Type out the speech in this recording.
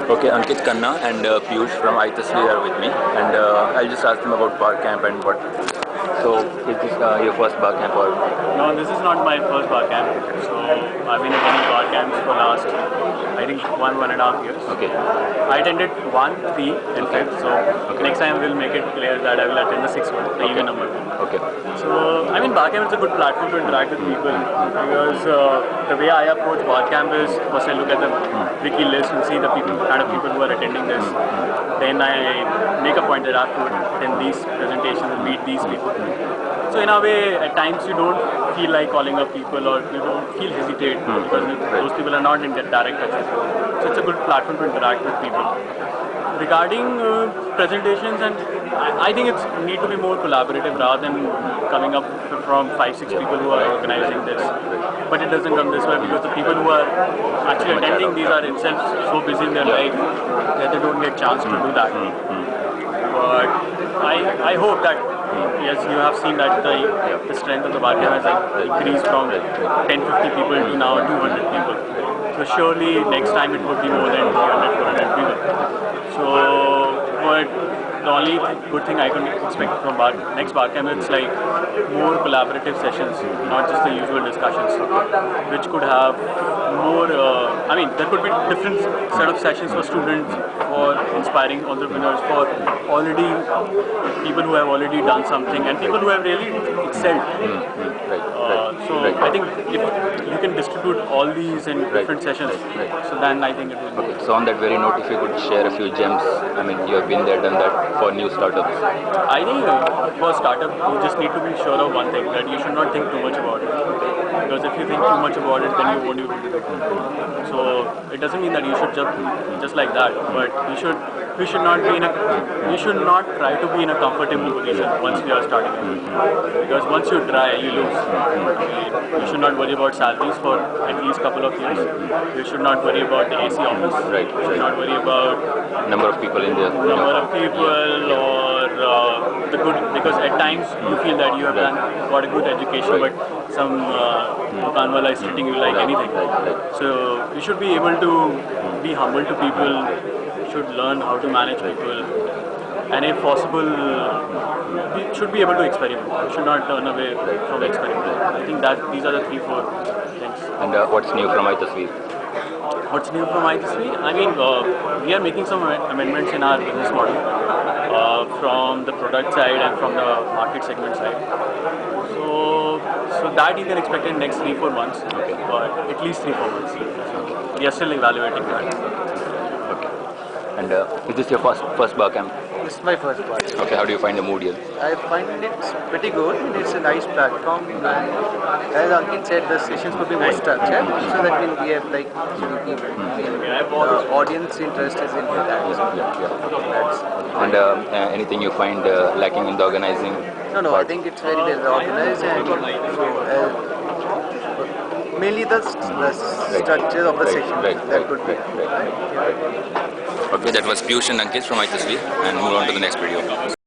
Okay, Ankit Khanna and Piyush from ITSV are with me, and I'll just ask them about bar camp and what. So, is this your first bar camp or? No, this is not my first bar camp. So I've been attending bar camps for last, I think, 1.5 years. Okay. I attended 1, 3, and 5th. So next time we'll make it clear that I will attend the 6th one, the even number. Okay. So I mean, bar camp is a good platform to interact with people because the way I approach bar camp is first I look at the wiki list and see the kind of people who are attending this. Then I make a point that I have to attend these presentations and meet these people. So in a way, at times you don't feel like calling up people or you don't feel hesitate because those people are not in direct touch with you. So it's a good platform to interact with people. Regarding presentations, and I think it's need to be more collaborative rather than coming up from 5-6 people who are organizing this. But it doesn't come this way because the people who are actually attending these are themselves so busy in their life that they don't get chance to do that. But I hope that yes, you have seen that the strength of the bar camp has increased from 10-50 people to now 200 people. So surely next time it would be more than 300-400 people. So, but the only good thing I can expect from next bar camp is like more collaborative sessions, not just the usual discussions, which could have more. I mean, there could be different set of sessions for students, for inspiring entrepreneurs, for already people who have already done something, and people who have really excelled. So I think if you can distribute all these in different sessions, so then I think it will. Okay. So on that very note, if you could share a few gems, I mean, you have been there, done that for new startups. I think for startup, you just need to be sure of one thing, that you should not think too much about it. Because if you think too much about it, then you won't be able to do it. So it doesn't mean that you should jump just like that, but you should not be you should not try to be in a comfortable position once you are starting it. Because once you try, you lose. You should not worry about salaries for at least couple of years. You should not worry about the AC office. You should not worry about number of people in there. Number of people or the good, because at times you feel that you have got a good education, but some Kanwala is treating you like anything. So you should be able to be humble to people. You should learn how to manage people, and if possible, you should be able to experiment. You should not turn away from experimenting. I think that these are the 3-4 things. And what's new from ITSV? What's new from ITSV? I mean, we are making some amendments in our business model from the product side and from the market segment side. So that you can expect in next 3-4 months, but at least 3-4 months. We are still evaluating that. And is this your first bar camp? This is my first one. Okay, how do you find the mood here? I find it's pretty good. It's a nice platform. And as Ankit said, the sessions could be more structured so that we have like audience interest is in that. And anything you find lacking in the organizing? No, I think it's very well organized and mainly the structure of the session. That could be. Okay, that was Piyush and Ankit from ITSV, and move on to the next video.